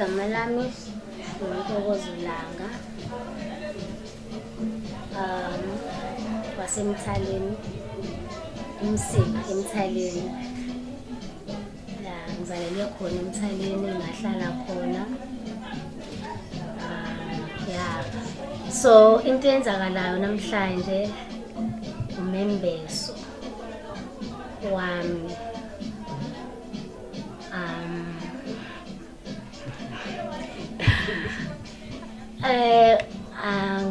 Igama lami uNtokozilanga wasemthaleni umsika emthaleni la ngizalelwe khona emthaleni ngahlala khona so into eyenzakalayo namhlanje umembeso wami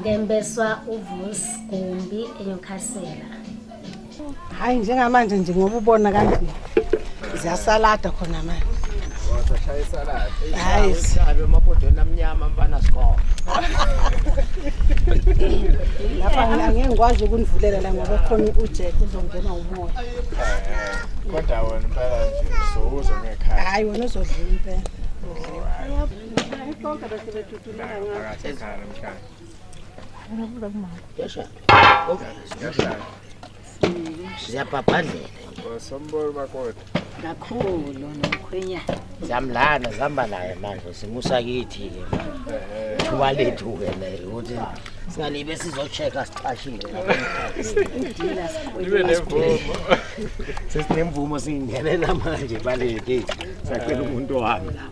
ngembeswa uVusi Gumbi eNyukhasela. Hayi njengamanje nje ngoba ubona kanje ziyasalada khona manje. Wasashaya isalada. Hayi Isabe emapodweni amnyama mfana sikho. Lapha ngeke ngikwazi ukunivulela la ngoba khona uJet uzongena umoya. Kodwa wena impela nje sokuzo ngekhaya. Hayi wena uzodla impela. Konke bese bethuthumela ngathi ekhaya namhlanje. Yasha. Siyabhabhadlela. Sombolo makoti. Kakhulu nomkhwenyana. Zamlana zihamba naye manje simusa kithi ke manje. Thuba lethu ke la ukuthi singalibe sizochecka siqashile Idila Ibe nemvumo. sesinemvumo singenela manje baleke sacela umuntu wami la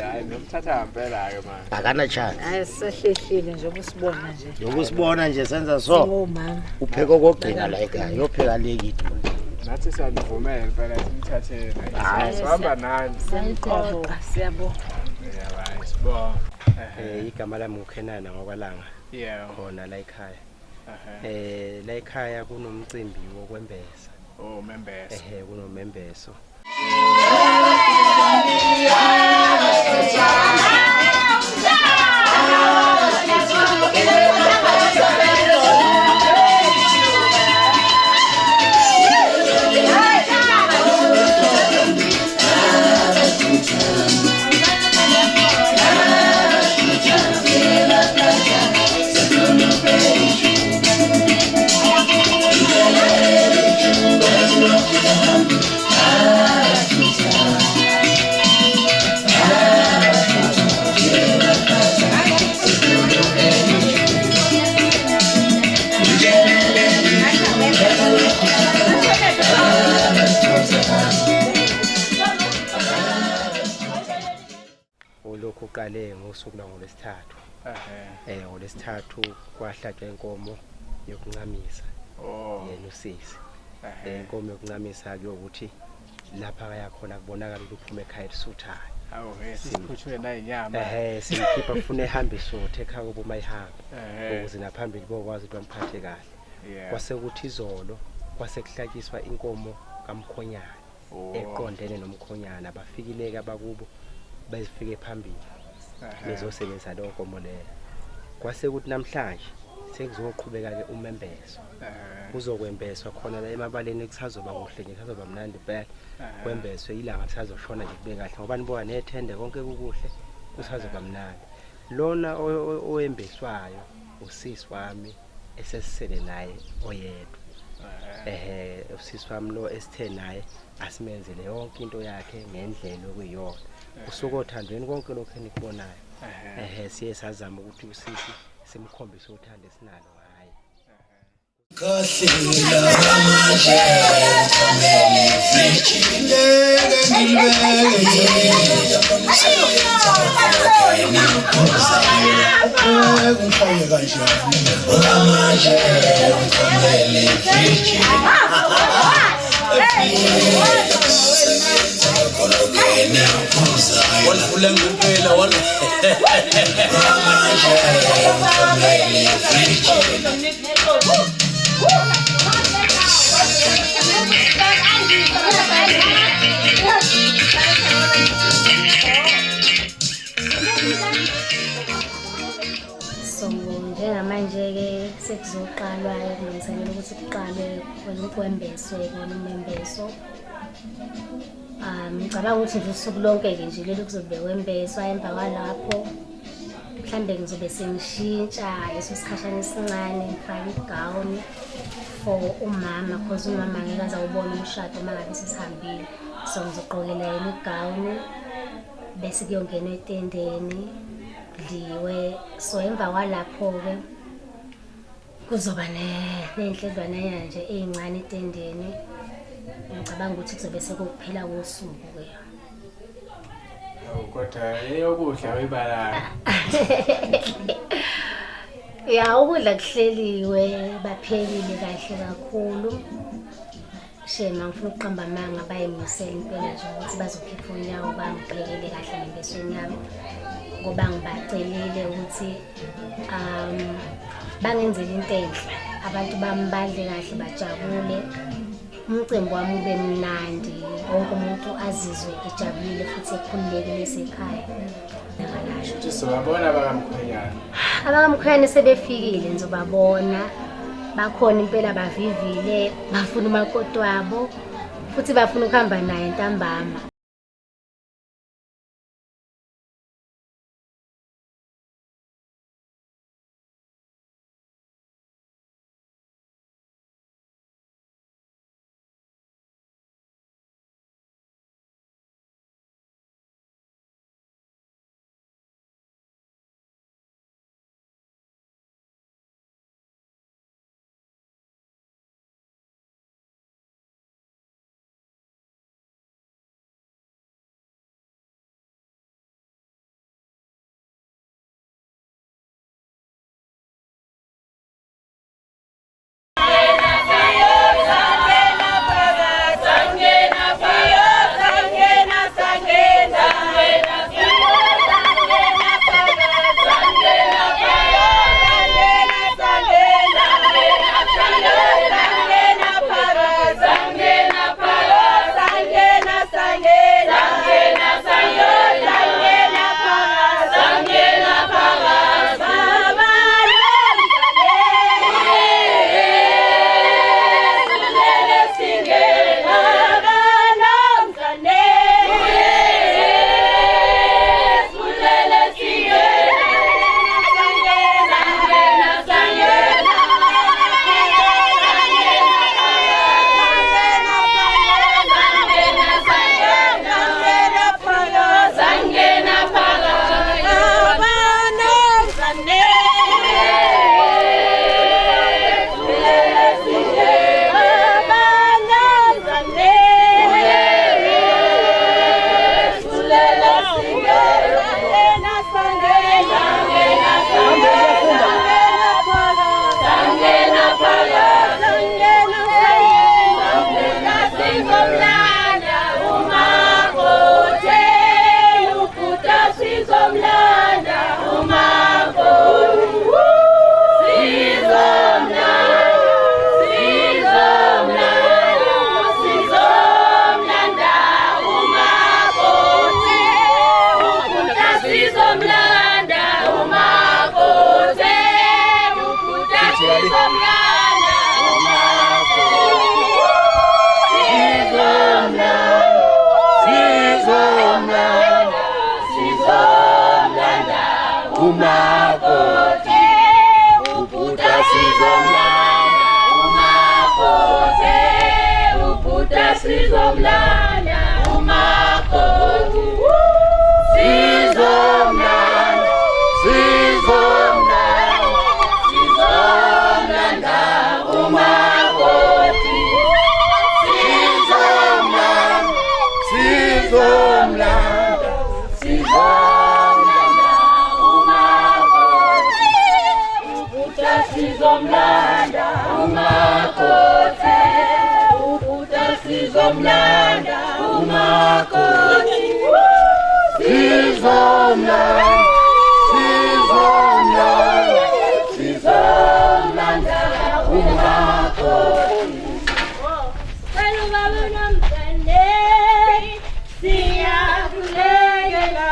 Hayi nomthatha impela ke manje. akana chance Hayi sehlehlile nje ubusibona nje. yokusibona nje senza so Ngomama. upheka okugcina la ekhaya yopheka lekithi Nathi sanivumela impela simthathele. Hayi, Sihamba nani. Siyabonga. Yeah, sibonga. Igama lami uKhenana ngokwalanga Yeah. khona la ekhaya. La ekhaya kunomcimbi wokwembesa. Oh, membeso. Kunomembeso. Lokho uqale ngosuku lwangolesithathu. Ngolesithathu kwahlatshwa inkomo yokuncamisa. Yena usisi. Inkomo yokuncamisa ke ukuthi lapha kaya khona kubonakala ukuthi uphume ekhaya elisuthayo. Awu sisiphutshwe la inyama. Simkhipha kufuna ehambe isothe ekhaya kuba mayihambe. Ukuze naphambili bokwazi ukuthi bamphathe kahle. Kwase kuthi izolo kwase kuhlatshiswa inkomo kaMkhonyana. Eqondene noMkhonyana bafikileke abakubo bezifike phambili bezosebenzisa lo nkomo leyo kwase ukuthi namhlanje sekuzoqhubeka ke umembeso kuzokwembeswa khona la emabaleni kusazoba kuhle nje kusazoba mnandi phela kwembeswe ilanga lisazoshona nje kube kahle ngoba nibuka nethende konke kukuhle kusazoba mnandi lona oyembeswayo usisi wami esesisele naye oyedwa usisi wami lo esithe naye asimenzele yonke into yakhe ngendlela okuyiyona usuku othandweni konke lokho enikubonayo siye sazama ukuthi usisi simkhombise uthando esinalo hayi Kahlila manje kamele frigile ngilibeke ngifanye kanjani manje kamele frigile wala ngempela wala So njengamanje ke sekuzoqalwa kulungiselela ukuthi kuqale kwembeswe kona umembeso. Ngicabanga ukuthi nje usuku lonke ke nje leli kuzobekwa embeswa emva kwalapho mhlambe ngizobe sengishintsha leso sikhashana esincane ngifake igawuni for umama because umama ngeke azawubona umshado uma ngabe sesihambile so ngizogqokela yena igawuni bese kuyongenwa etendeni dliwe. So emva kwalapho-ke kuzoba ney'ndledlwana nje ey'ncane etendeni. Ngicabanga ukuthi kuzobe sekukuphela kosuku-ke. Kodwa eyokudla uyibala. Ya ukudla kuhleliwe baphekile kahle kakhulu. Shema ngifuna ukuqamba amanga bayimisela impela nje ukuthi bazokhipha unyawo bangiphekele kahle ngembesweni yami. Ngoba ngibacelile ukuthi bangenzele into enhle. Abantu bami badle kahle bajabule. Umcimbi wami ube mnandi. Wonke umuntu azizwe ejabulile futhi ekhululekile esekhaya. Ukuthi sobabona abakamkhwenyana. Abakamkhwenyana sebefikile nizobabona. Bakhona impela bavivile, bafuna umakoti wabo futhi bafuna ukuhamba naye ntambama. Siyakulelela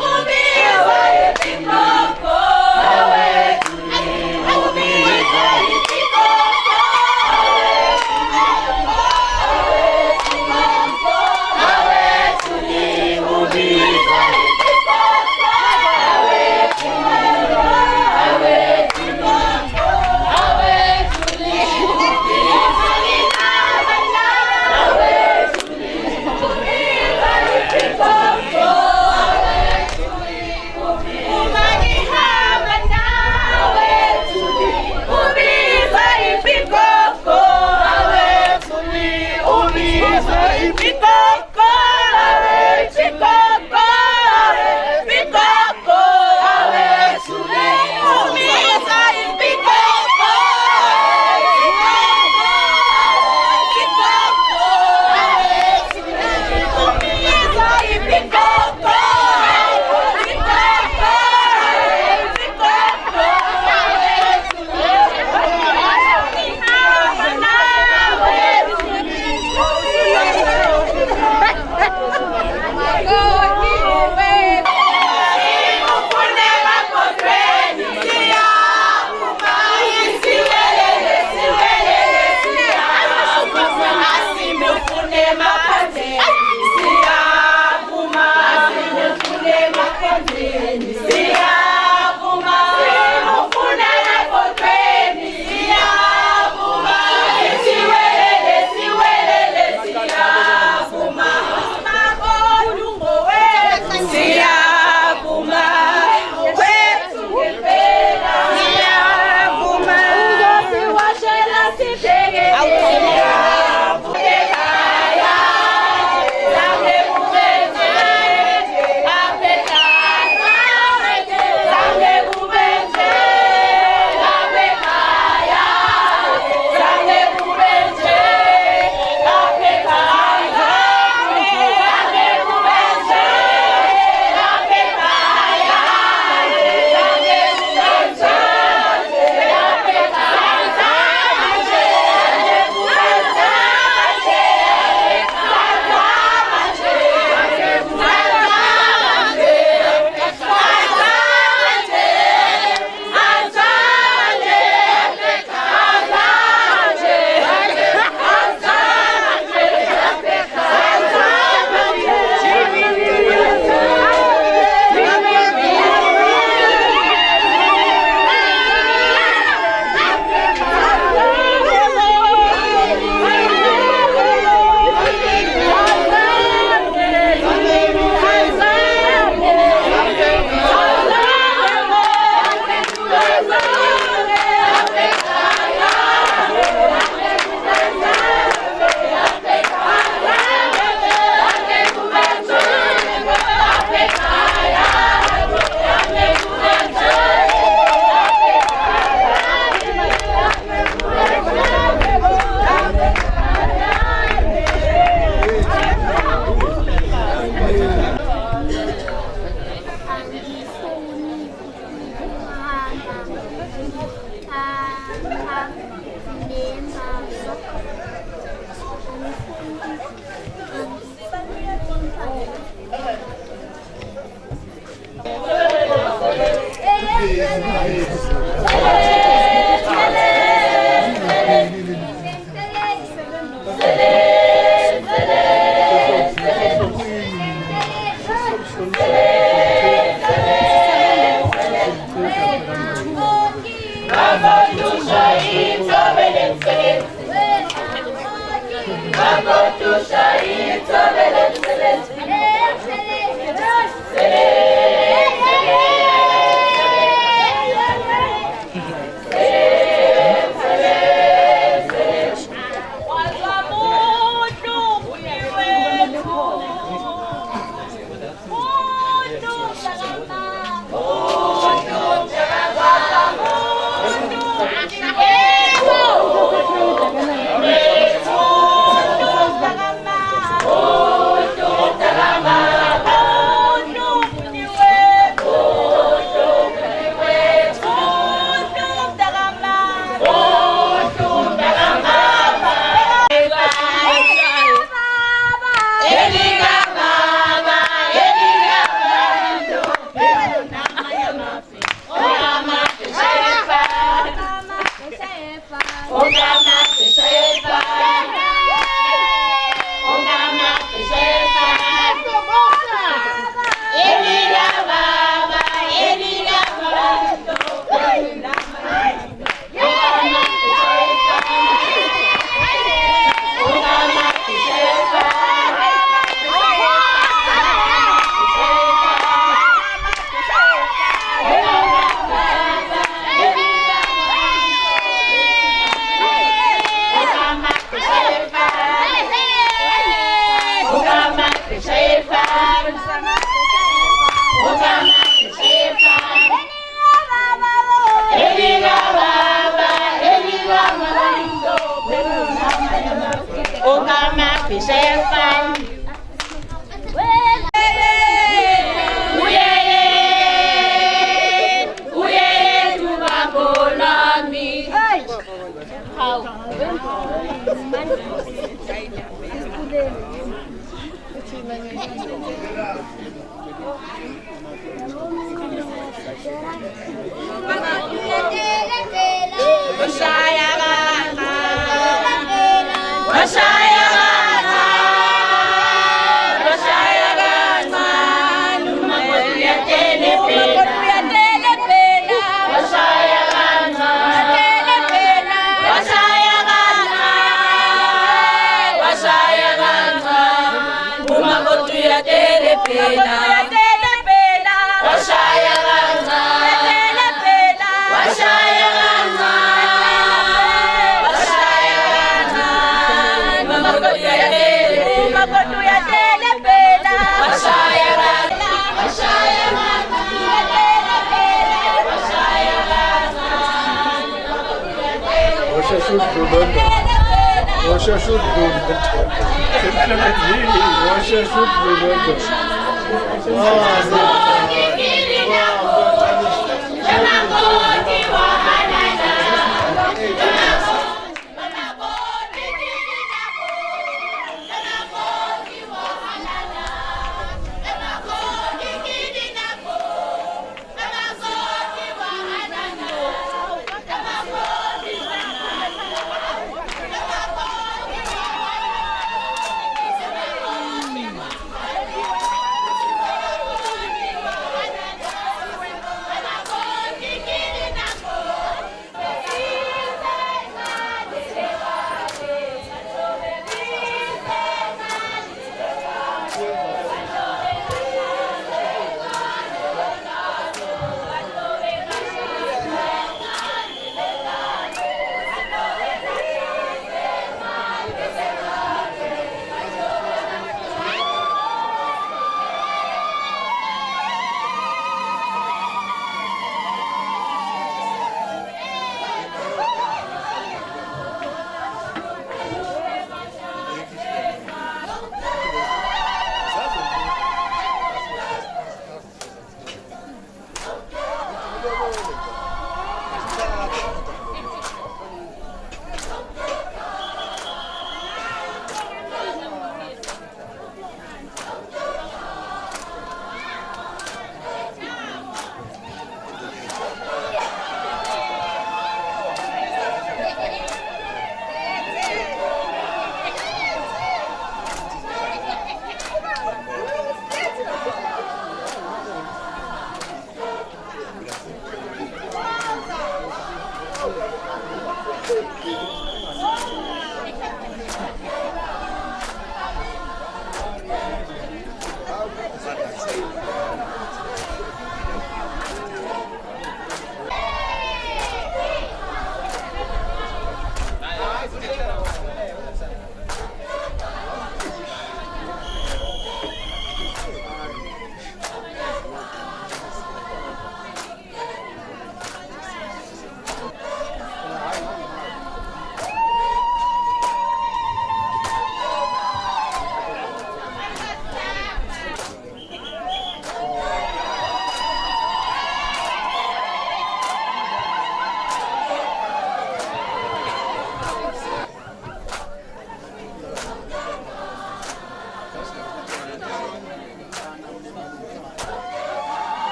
Ubi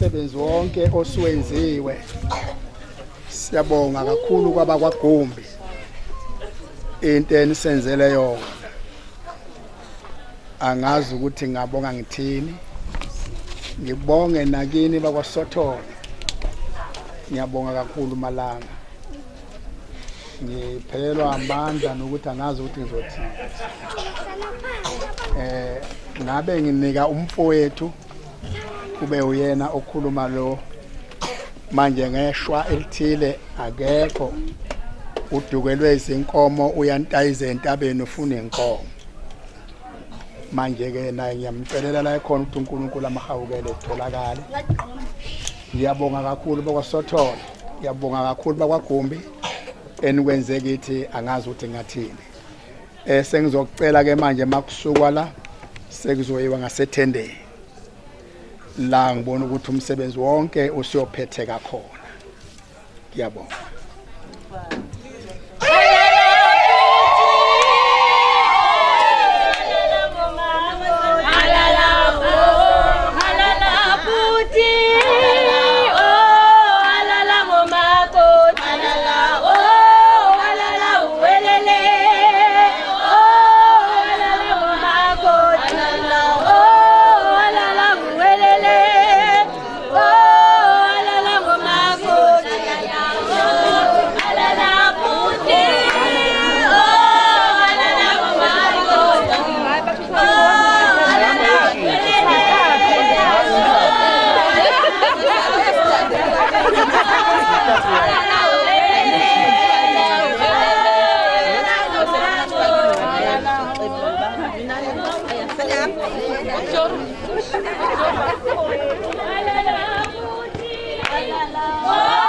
umsebenzi wonke osuwenziwe. Siyabonga kakhulu kwabakwaGumbi into enisenzele yona. Angazi ukuthi ngabonga ngithini. Ngibonge nakini bakwaSothole. Ngiyabonga kakhulu Malanga. Ngiphelelwa amandla nokuthi angazi ukuthi ngizothini. Ngabe nginika umfowethu kube uyena okhuluma lo manje ngeshwa elithile akekho udukelwe izinkomo uyantayiza entabeni ufuna inkomo. manje ke naye ngiyamcelela la ekhona ukuthi uNkulunkulu amahawukele etholakale. Ngiyabonga kakhulu bakwaSothola, ngiyabonga kakhulu bakwaGumbi enikwenze kithi angazi ukuthi ngathini. Sengizocela ke manje makusukwa la sekuzoyiwa ngasethendeni. La ngibona ukuthi umsebenzi wonke usiyophetheka khona. Ngiyabonga. Oh